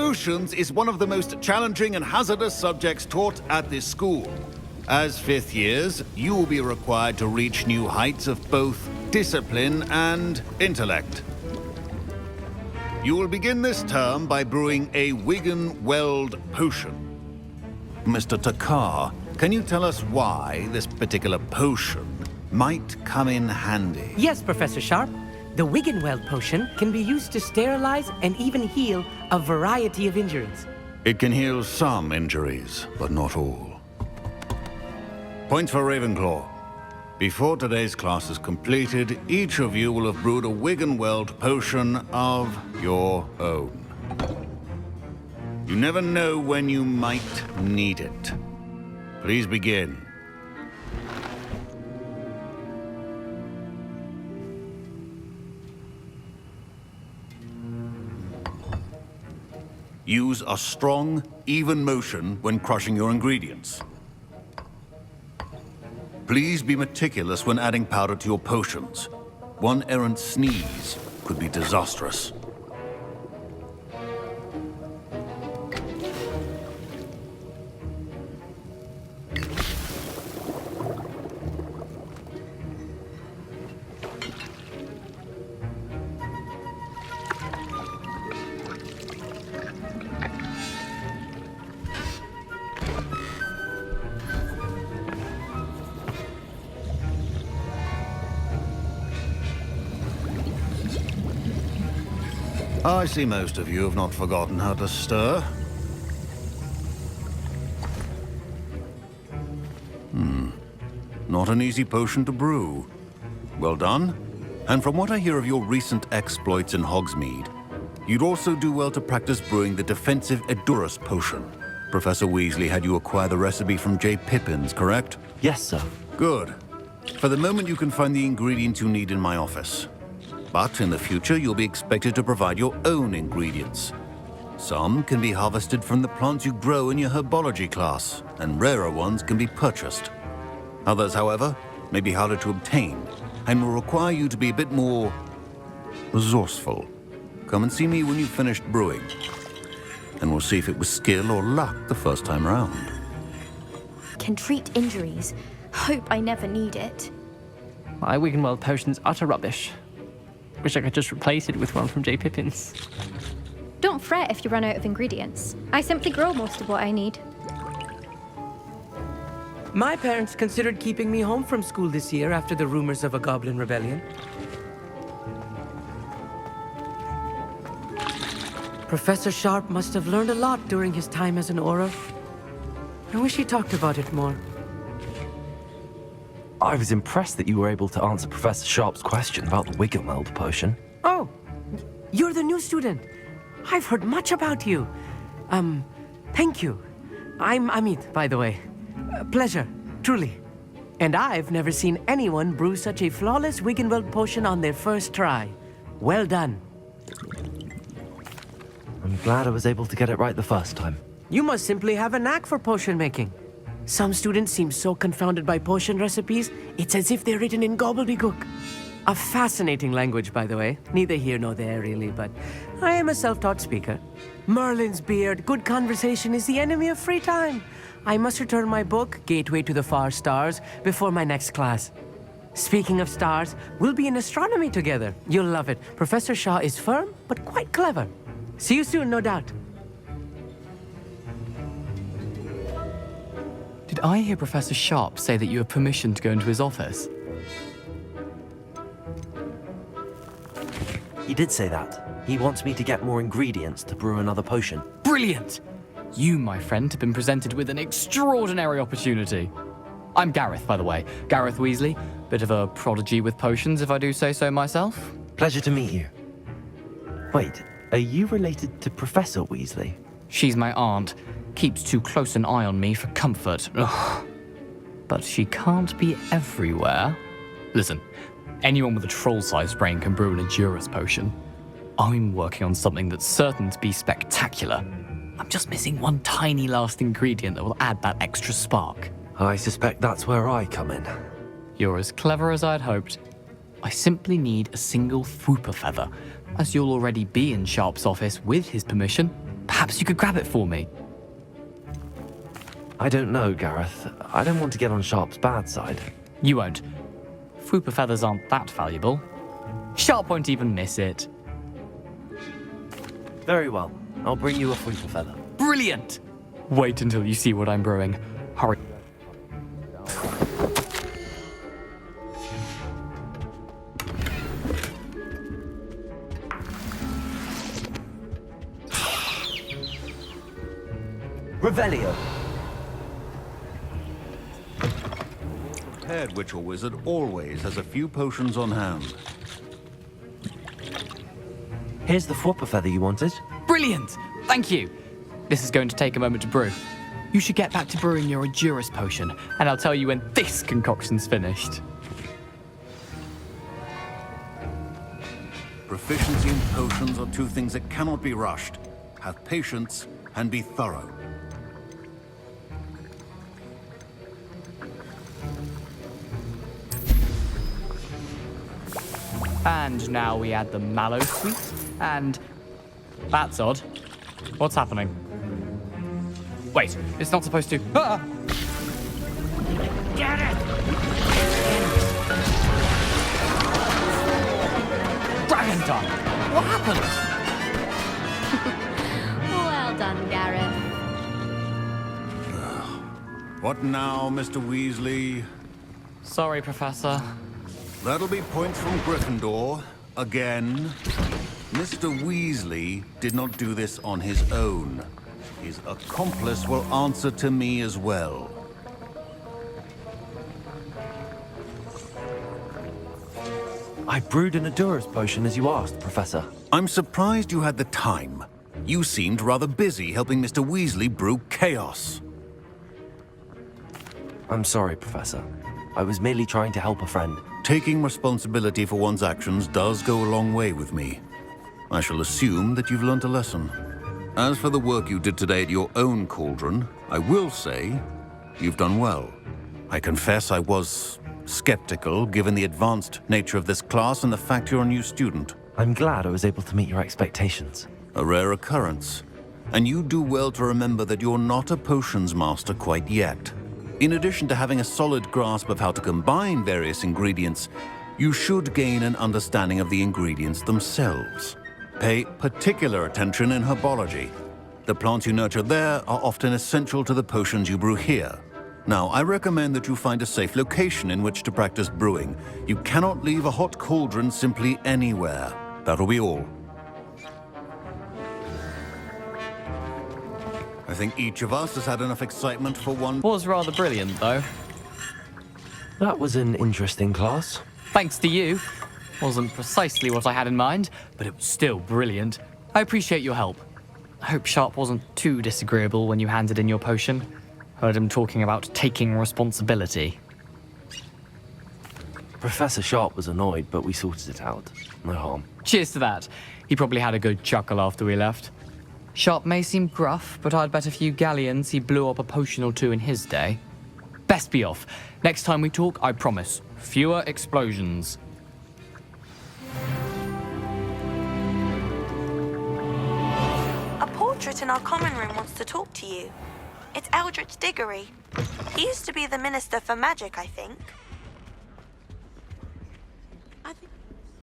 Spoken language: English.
Potions is one of the most challenging and hazardous subjects taught at this school. As fifth years, you will be required to reach new heights of both discipline and intellect. You will begin this term by brewing a Wiggenweld potion. Mr. Takar, can you tell us why this particular potion might come in handy? Yes, Professor Sharp. The Wiggenweld potion can be used to sterilize and even heal a variety of injuries. It can heal some injuries, but not all. Points for Ravenclaw. Before today's class is completed, each of you will have brewed a Wiggenweld potion of your own. You never know when you might need it. Please begin. Use a strong, even motion when crushing your ingredients. Please be meticulous when adding powder to your potions. One errant sneeze could be disastrous. I see most of you have not forgotten how to stir. Not an easy potion to brew. Well done. And from what I hear of your recent exploits in Hogsmeade, you'd also do well to practice brewing the defensive Edurus potion. Professor Weasley had you acquire the recipe from J. Pippin's, correct? Yes, sir. Good. For the moment, you can find the ingredients you need in my office. But in the future, you'll be expected to provide your own ingredients. Some can be harvested from the plants you grow in your herbology class, and rarer ones can be purchased. Others, however, may be harder to obtain, and will require you to be a bit more resourceful. Come and see me when you've finished brewing, and we'll see if it was skill or luck the first time round. Can treat injuries. Hope I never need it. My Wiggenweld potion's utter rubbish. Wish I could just replace it with one from J. Pippin's. Don't fret if you run out of ingredients. I simply grow most of what I need. My parents considered keeping me home from school this year after the rumors of a goblin rebellion. Professor Sharp must have learned a lot during his time as an Auror. I wish he talked about it more. I was impressed that you were able to answer Professor Sharp's question about the Wiggenweld potion. Oh, you're the new student. I've heard much about you. Thank you. I'm Amit, by the way. Pleasure, truly. And I've never seen anyone brew such a flawless Wiggenweld potion on their first try. Well done. I'm glad I was able to get it right the first time. You must simply have a knack for potion making. Some students seem so confounded by potion recipes, it's as if they're written in gobbledygook. A fascinating language, by the way. Neither here nor there, really, but I am a self-taught speaker. Merlin's beard, good conversation is the enemy of free time. I must return my book, Gateway to the Far Stars, before my next class. Speaking of stars, we'll be in astronomy together. You'll love it. Professor Shah is firm, but quite clever. See you soon, no doubt. Did I hear Professor Sharp say that you have permission to go into his office? He did say that. He wants me to get more ingredients to brew another potion. Brilliant! You, my friend, have been presented with an extraordinary opportunity. I'm Gareth, by the way. Gareth Weasley. Bit of a prodigy with potions, if I do say so myself. Pleasure to meet you. Wait, are you related to Professor Weasley? She's my aunt. Keeps too close an eye on me for comfort. Ugh. But she can't be everywhere. Listen, anyone with a troll-sized brain can brew an Edurus potion. I'm working on something that's certain to be spectacular. I'm just missing one tiny last ingredient that will add that extra spark. I suspect that's where I come in. You're as clever as I'd hoped. I simply need a single Fwooper feather, as you'll already be in Sharp's office with his permission. Perhaps you could grab it for me. I don't know, Gareth. I don't want to get on Sharp's bad side. You won't. Fwooper feathers aren't that valuable. Sharp won't even miss it. Very well. I'll bring you a Fwooper feather. Brilliant! Wait until you see what I'm brewing. Hurry. Revelio. Prepared witch or wizard always has a few potions on hand. Here's the Fwooper feather you wanted. Brilliant! Thank you! This is going to take a moment to brew. You should get back to brewing your Endurus potion, and I'll tell you when this concoction's finished. Proficiency and potions are two things that cannot be rushed. Have patience and be thorough. And now we add the mallow sweet, and... That's odd. What's happening? Wait, it's not supposed to... Ah! Get it! Dragon tongue! What happened? Well done, Gareth. What now, Mr. Weasley? Sorry, Professor. That'll be points from Gryffindor. Again. Mr. Weasley did not do this on his own. His accomplice will answer to me as well. I brewed an Endurus potion as you asked, Professor. I'm surprised you had the time. You seemed rather busy helping Mr. Weasley brew chaos. I'm sorry, Professor. I was merely trying to help a friend. Taking responsibility for one's actions does go a long way with me. I shall assume that you've learnt a lesson. As for the work you did today at your own cauldron, I will say you've done well. I confess I was skeptical, given the advanced nature of this class and the fact you're a new student. I'm glad I was able to meet your expectations. A rare occurrence. And you do well to remember that you're not a potions master quite yet. In addition to having a solid grasp of how to combine various ingredients, you should gain an understanding of the ingredients themselves. Pay particular attention in herbology. The plants you nurture there are often essential to the potions you brew here. Now, I recommend that you find a safe location in which to practice brewing. You cannot leave a hot cauldron simply anywhere. That'll be all. I think each of us has had enough excitement for one... Was rather brilliant, though. That was an interesting class. Thanks to you. Wasn't precisely what I had in mind, but it was still brilliant. I appreciate your help. I hope Sharp wasn't too disagreeable when you handed in your potion. Heard him talking about taking responsibility. Professor Sharp was annoyed, but we sorted it out. No harm. Cheers to that. He probably had a good chuckle after we left. Sharp may seem gruff, but I'd bet a few galleons he blew up a potion or two in his day. Best be off. Next time we talk, I promise, fewer explosions. A portrait in our common room wants to talk to you. It's Eldritch Diggory. He used to be the Minister for Magic, I think.